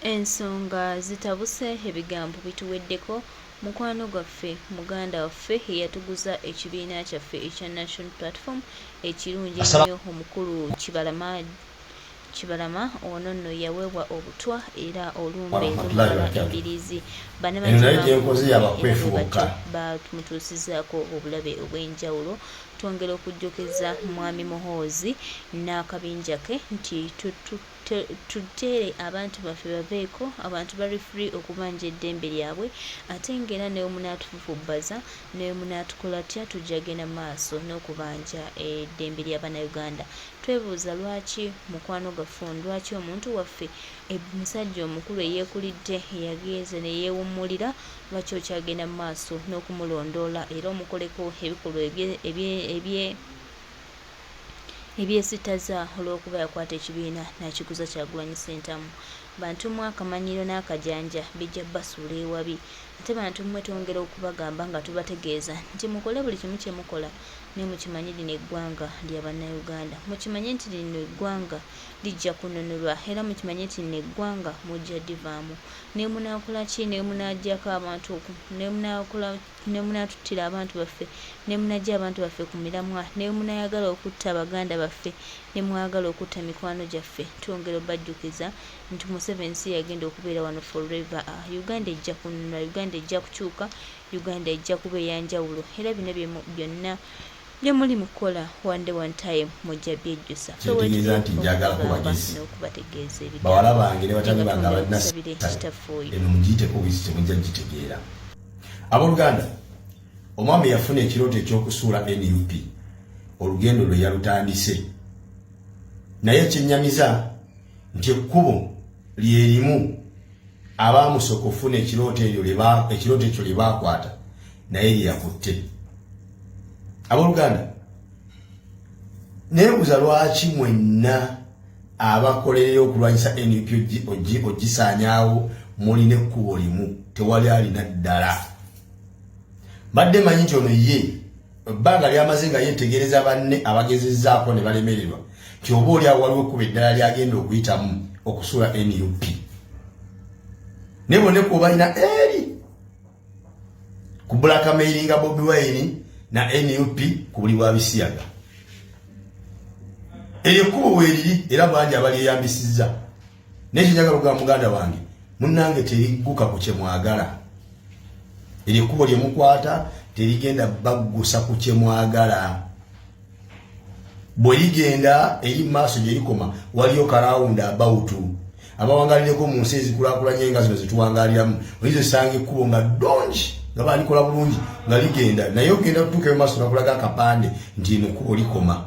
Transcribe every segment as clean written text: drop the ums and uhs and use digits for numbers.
Ensonga zitabuse ebigambo bituweddeko mukwano gwaffe muganda waffe eyatuguza ekibiina kyaffe ekya National Platform ekirungi ennyo omukulu Kibalama ono nno yaweebwa obutwa era olumbe lumala embirizi bamutuusizaako obulabe obw'enjawulo. Twongera okujjukiza mwami Muhoozi n'akabinja ke nti tutere abantu baffe baveeko, abantu bali free okubanja eddembe lyabwe, ate ng'era ne munaatufufubbaza ne munaatukola tya tujja genda maaso n'okubanja eddembe ly'Abannayuganda. Twebuuza lwaki mukwano gaffe, lwaki omuntu waffe omusajja omukulu eyeekulidde yagenze ne yeewummulira, lwaki okyagenda mu maaso n'okumulondoola era omukoleko ebikolwa ebyesittaza olw'okuba yakwata ekibiina n'akiguza Kyagulanyi Ssentamu. Bantu mmwe akamanyiro n'akajanja bijja basuula ewabi, ate bantu mmwe twongera okubagamba nga tubategeeza nti mukole buli kimu kye mukola ne mukimanyi lino eggwanga lya Bannayuganda, mukimanye nti lino eggwanga lijja kununulwa era mukimanye nti lino eggwanga mujja divaamu. Ne munaakola ki, ne munaajjako abantu ne munaatuttira abantu baffe, ne munajja abantu baffe ku miramwa, ne munaayagala okutta baganda baffe, ne mwagala okutta mikwano gyaffe, twongera obbajjukiza nti Museveni si yagenda okubeera wano forever. Uganda ejja kununula, Uganda ejja kukyuka, Uganda ejja kuba eyanjawulo era bino byonna bye muli mu kukola one day one time mujja byejjusa. Kitegeeza nti njagala kubagezi n'okubategeeza bawala bange ne batabani bange abalina eno mugiyiteko buyisi temujja gitegeera. Abooluganda, omwami yafuna ekirooto eky'okusuula NUP, olugendo lwe yalutandise, naye ekyennyamiza nti ekkubo lyerimu abaamusooka okufuna ekirooto ekyo lye baakwata naye lyeyakutte. Abooluganda, neebuuza lwaki mwenna abakolerera okulwanyisa NUP ogisaanyaawo mulina ekkubo limu, tewali alina ddala. Badde manyi nti ono ye ebbanga lyamaze nga yeetegereza banne abagezezzaako ne balemererwa nti oba oli awo waliwo ekkubo eddala lyagenda okuyitamu okusuula NUP. Ne bonna ekkubo balina eri ku blackmailinga Bobi Wine na NUP ku buli bwa Bisiyaga. Eryo ekkubo weeriri era bangi abalyeyambisizza. N'ekinjagala okugamba muganda wange, munnange terigguka ku kye mwagala. Eryo ekkubo lye mukwata terigenda baggusa ku kye mwagala. Bwe ligenda eri maaso gye likoma waliyo karawunda abawutu abawangalireko mu nsi ezikulaakulanye nga zino zetuwangaaliramu. Olizo esanga ekkubo nga ddungi nga balikola bulungi nga ligenda, naye ogenda kutuuka mu maaso nakulaga akapande nti eno ekkubo likoma.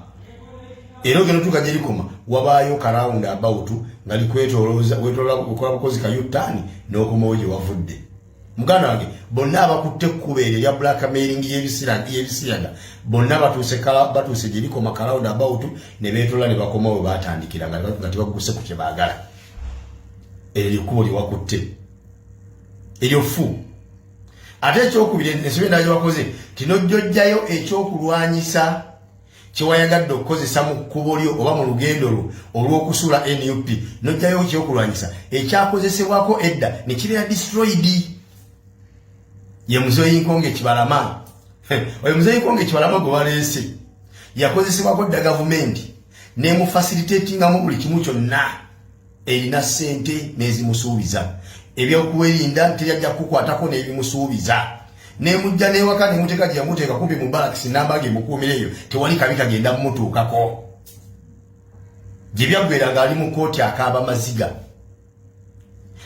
Era ogenda otuuka gye likoma wabaayo karawunda abawutu nga likwetolooza wekola bukozi kayutani n'okomawo gye wavudde. Muganda wange, bonna abakutte ekkubo eryo erya blackmailing y'ebisiyaga bonna batuuse gye likoma karawunda abawutu ne beetola ne bakoma we baatandikira nga tebagguse ku kye baagala. Eryo ekkubo lye wakutte, eryo fu. Ate ekyokubiri ensobi endala gye wakoze tinojjojjayo ekyokulwanyisa kye wayagadde okukozesa mu kkubo lyo oba mu lugendo lwo olw'okusuula NUP, nojjayo ekyokulwanyisa ekyakozesebwako edda ne kibeera destroyed. Ye Muzeeyinkonge Kibalama. Oyo Muzeeyinkonge Kibalama gwe baleese yakozesebwako dda gavumenti n'emufacilitatingamu buli kimu kyonna, erina ssente n'ezimusuubiza. Ebyokuwerinda teyajja kukwatako n'ebimusuubiza. Nemujja n'ewaka nemuteeka gye yamuteeka kumpi mu balakisi nambage mukuumireyo, tewali kabi kagenda mumutuukako. Gye byaggwera ng'ali mu kooti akaaba maziga.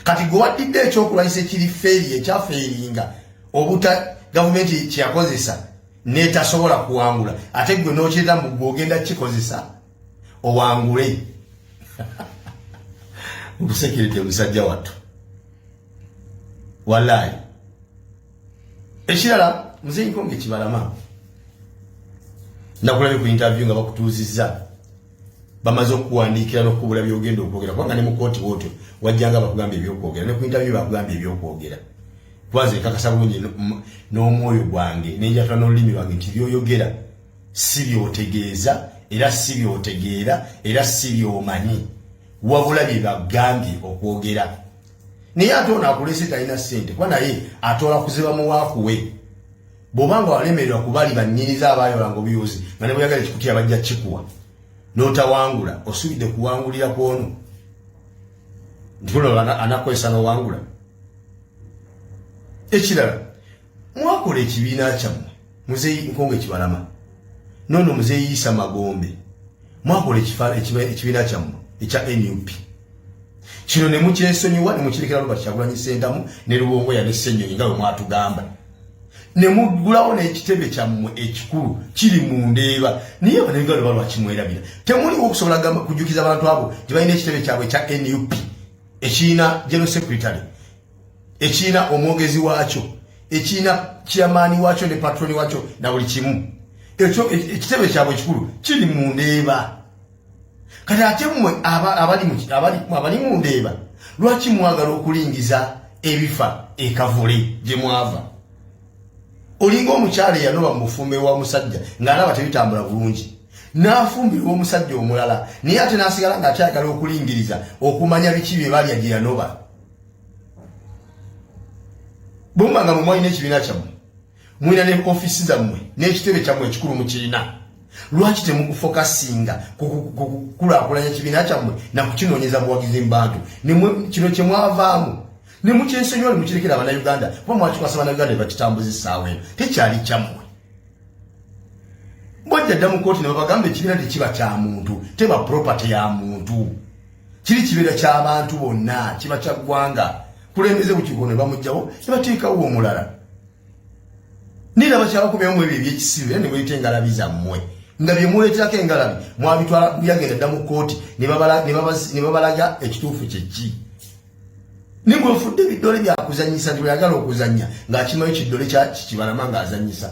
Kati gwe waddidde ekyokulwanyisa ekiri feeri ekyafeeringa obuta gavumenti kyeyakozesa n'etasobola kuwangula, ate gwe n'okireta mu gwe ogenda kikozesa owangule. Nkusekeredde omusajja wattu. Wallahi. Ekirala Muzeeyinkonge Kibalama nakulabye ku interview nga bakutuuzizza bamaze okuwandiikira n'okubula byogenda okwogera, kubanga ne mu kooti wootyo wajjanga bakugamba ebyokwogera, ne ku interview bakugamba ebyokwogera. Twaze kakasa bulungi n'omwoyo gwange n'enjatula n'olulimi lwange nti byoyogera si byotegeeza era si byotegeera era si byomanyi, wabula bye bagambye okwogera. niye ate ono akulese talina ssente kuba naye atoola kuziba mu waakuwe bw'obanga walemererwa kubali bannyiniza abaayolanga obuyuzi nga ne bweyagala ekikutiya bajja kikuwa n'otawangula osubidde kuwangulira kwono nti kuno anakozesa n'owangula. Ekirala mwakola ekibiina kyammwe muzeeyi nkonge kibalama nono muzeeyi Isa Magombe mwakola ekibiina kyammwe ekya NUP kino ne mukyesonyiwa ne mukirekera Robert Kyagulanyi Ssentamu ne Lubongo ya ne Ssenyonyi nga bwe mwatugamba ne mugulawo n'ekitebe kyammwe ekikulu kiri mu Ndeeba niye banengalo balwa kimwerabira temuliwo okusobola kujjukiza abantu abo gye balina ekitebe kyabwe ekya NUP ekiina General Secretary ekiina omwogezi waakyo ekiina chairman waakyo ne patroni waakyo na buli kimu ekyo ekitebe kyabwe ekikulu kiri mu Ndeeba. Kati ate mmwe abali mu Ndeeba lwaki mwagala okulingiza ebifa ekavule gye mwava olinga omukyala eyanoba mu bufumbe wa musajja ng'alaba tebitambula bulungi n'afumbirwa omusajja omulala naye ate n'asigala ng'akyagala okulingiriza okumanya biki bye balya gye yanoba. Bwe muba nga mwalina ekibiina kyammwe mulina ne ofisi zammwe n'ekitebe kyammwe ekikulu mukirina lwaki temukufokasinga kukulaakulanya ekibiina kyammwe na kukinoonyeza buwagizi mu bantu kino kye mwavaamu ne mukyensonyiwa ne mukirekera Abannayuganda kuba mwakikwasa Abannayuganda ne bakitambuza essaawa eno tekyali kyammwe. Bwajja dda mu kooti ne babagamba ekibiina tekiba kya muntu teba property ya muntu kiri kibeera ky'abantu bonna kiba kya ggwanga kulembeze bukiiko ne bamugjawo ne bateekawo omulala niraba kyabakomyamu ebyo ebyekisibe ne mweyita engalabi zammwe nga bye muleeterako engalabi mwabitwala byagenda dda mu kooti ne babalaga ekituufu kyeki ne bwefudde ebiddole byakuzanyisa nti bweyagala okuzannya ng'akimayo kiddole kikibalama ng'azannyisa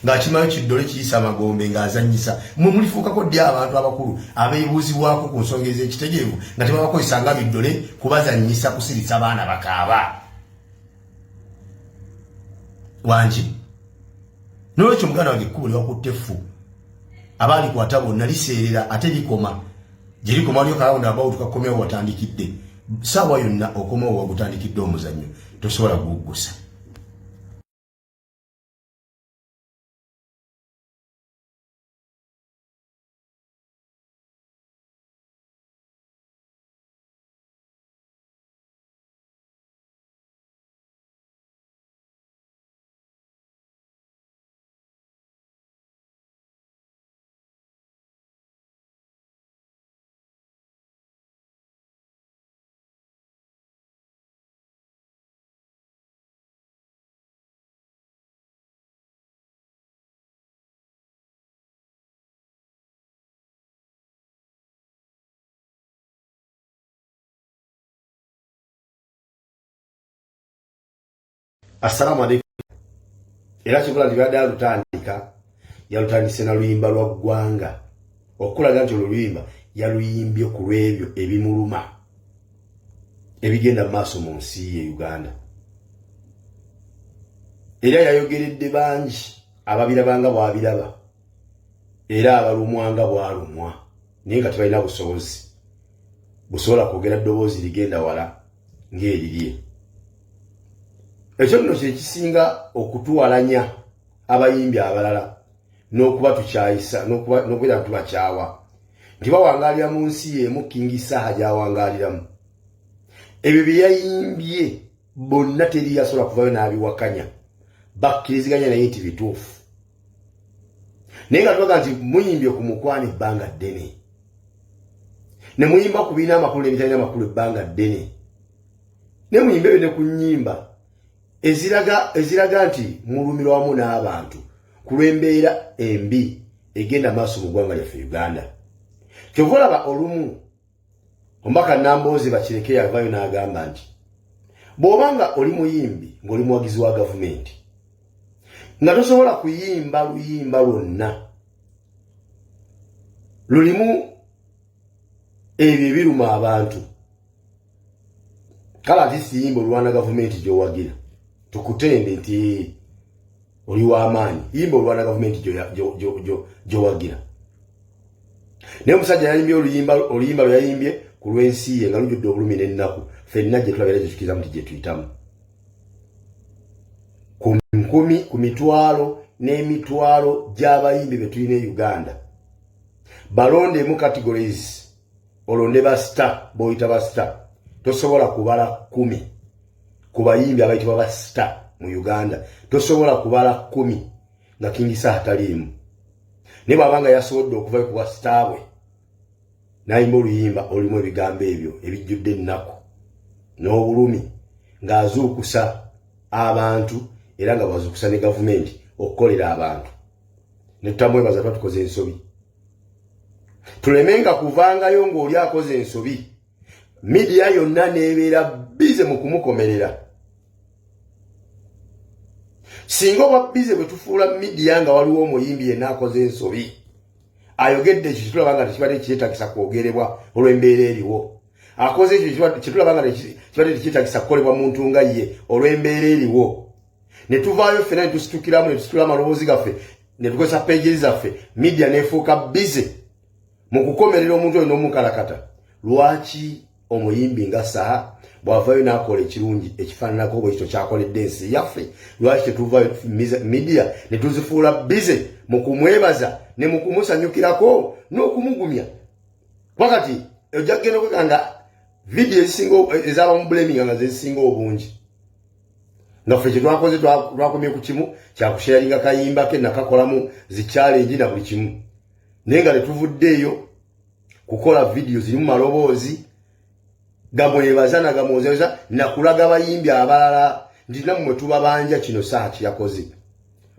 ng'akimayo kiddole kiyisa Magombe ng'azannyisa mwe mulifuukako ddi abantu abakulu abeebuuzibwako ku nsonga ez'ekitegeevu nga tebabakozesanga biddole kubazannyisa kusirisa baana bakaaba wangi n'olwekyo muganda wange ekkubo lyewakutte ffu abaalikwata bonna liseerera ate likoma gye likoma waliyo kalawunda abawo tukakomyawo watandikidde saawa yonna okomawo wagutandikidde omuzannyo tosobola guggusa. Assalamu alaikum. Era kikola libadde alutandika yalutandise na luyimba lwa ggwanga okulaga nti oluyimba yaluyimbye ku lw'ebyo ebimuluma ebigenda maaso mu nsi ye Uganda. Era yayogeredde bangi ababirabanga bw'abiraba era abalumwanga bw'alumwa naye nga tebalina busobozi busobola kwogera ddoboozi ligenda wala ng'erirye. Ekyo nno kye kisinga okutuwalanya abayimbi abalala n'okuba tukyayisa n'okubeera tubakyawa nti bawangaalira mu nsi y'emu King Saha gy'awangaaliramu. Ebyo bye yayimbye bonna teri yasobola kuvayo n'abiwakanya bakkiriziganya naye nti bituufu. Naye nga tubaga nti muyimbye ku mukwano ebbanga ddene ne muyimba ku biina amakulu n'ebitalina amakulu ebbanga ddene ne muyimba ebyo ne ku nnyimba eziraga nti mulumirwa wamu n'abantu ku lw'embeera embi egenda maaso mu ggwanga lyaffe Uganda. Kyova olaba olumu omubaka Nambooze Bakireke yavayo n'agamba nti bw'obanga oli muyimbi ng'oli muwagizi wa gavumenti nga tosobola kuyimba luyimba lwonna lulimu ebyo ebiruma abantu kale ati siyimba olwana gavumenti gy'owagira tukutende nti oli w'amaanyi yimba olwana gavumenti gy'owagira. Naye omusajja yayimbye oluyimba lwe yayimbye ku lw'ensi ye nga lujjudde obulumi n'ennaku ffenna gye tulabeera gye tukiza muti gye tuyitamu ku nkumi ku mitwalo n'emitwalo gy'abayimbi be tulina e Uganda balondemu categories olonde ba star boyita ba star tosobola kubala 10 ku bayimbi abayitibwa ba star mu Uganda tosobola kubala 10 nga King Saha taliimu ne bwabanga yasobodde okuva ku bwa star bwe nayimba oluyimba olimu ebigambo ebyo ebijjudde ennaku n'obulumi ng'azuukusa abantu era nga bazuukusa ne gavumenti okukolera abantu ne tutamwebaza tuba tukoze ensobi tulemenga kuvangayo ng'oli akoze ensobi midiya yonna n'ebeera bize mu kumukomerera singa oba bize bwe tufuula midiya nga waliwo omuyimbi yenna akoze ensobi ayogedde ekyo kitulaba nga tekibadde kyetagisa kwogerebwa olw'embeera eriwo akoze ekyo kitulaba nga kibadde tekyetagisa kukolebwa muntu nga ye olw'embeera eriwo ne tuvaayo ffenna ne tusitukiramu ne tusitula amaloboozi gaffe ne tukozesa peegi zaffe midiya n'efuuka bize mu kukomerera omuntu oyo n'omukalakata lwaki omuyimbi nga Saha bw'avaayo n'akola ekirungi ekifaananako bwe kityo kyakoledde ensi yaffe lwaki tetuvaayo midiya ne tuzifuula bize mu kumwebaza ne mu kumusanyukirako n'okumugumya wakati ojja kugenda okwekanga vidiyo ezisinga ez'abamubuleminga nga zezisinga obungi nga ffe kyetwakoze twakomye ku kimu kyakusharinga kayimba ke nakakolamu zikyalengi na buli kimu naye nga netuvuddeeyo kukola vidiyo zirimu maloboozi gamwebaza nagamwozeza nakulaga bayimbi abalala nti nammwe tubabanja kino Saha kyeyakoze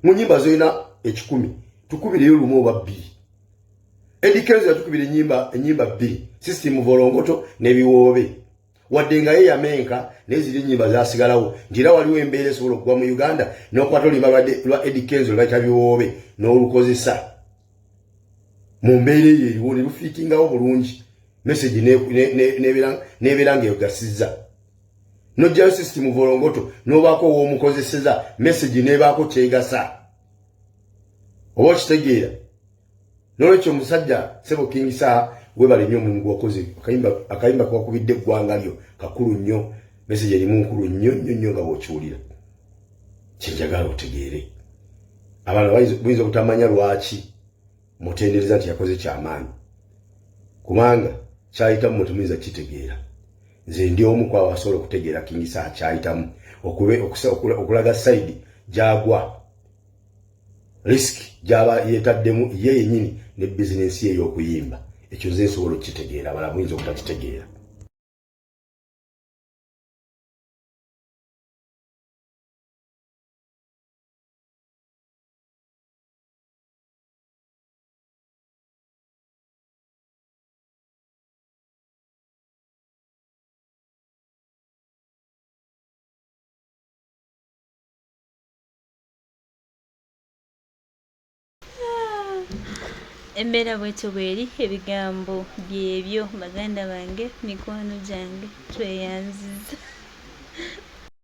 mu nnyimba zolina 10 tukubireyo lumu oba 2 Eddie Kenzo yatukubira ennyimba 2 System Volongoto n'ebiwoobe wadde nga ye yamenka n'eziri ennyimba zaasigalawo nti era waliwo embeera esobola okuva mu Uganda n'okwata oluyimba lwa Eddie Kenzo lwayita biwoobe n'olukozesa mu mbeera eyo eriwo ne lufiitingawo bulungi message n'ebeera ng'eyogasizza n'ojjayo System Volongoto n'obaako w'omukozeseza message n'ebaako kyegasa oba okitegeera n'olwekyo omusajja Ssebo King Saha webale nnyo omulimu gwokoze akayimba kwakubidde eggwanga lyo kakulu nnyo message erimu nkulu nnyo nga bw'okiwulira kyenjagala otegeere abantu buyinza obutamanya lwaki mutendereza nti yakoze kyamaanyi kubanga kyayitamu mutumuyinza kitegeera nze ndi omu ku abasobola okutegeera King Saha kyayitamu okulaga sayidi gyagwa risk gyaba yeetaddemu ye yennyini ne bizinensi ye y'okuyimba ekyo nze nsobola okukitegeera abala muyinza obutakitegeera embeera bwetyo bweri ebigambo byebyo baganda bange mikwano gyange tweyanziza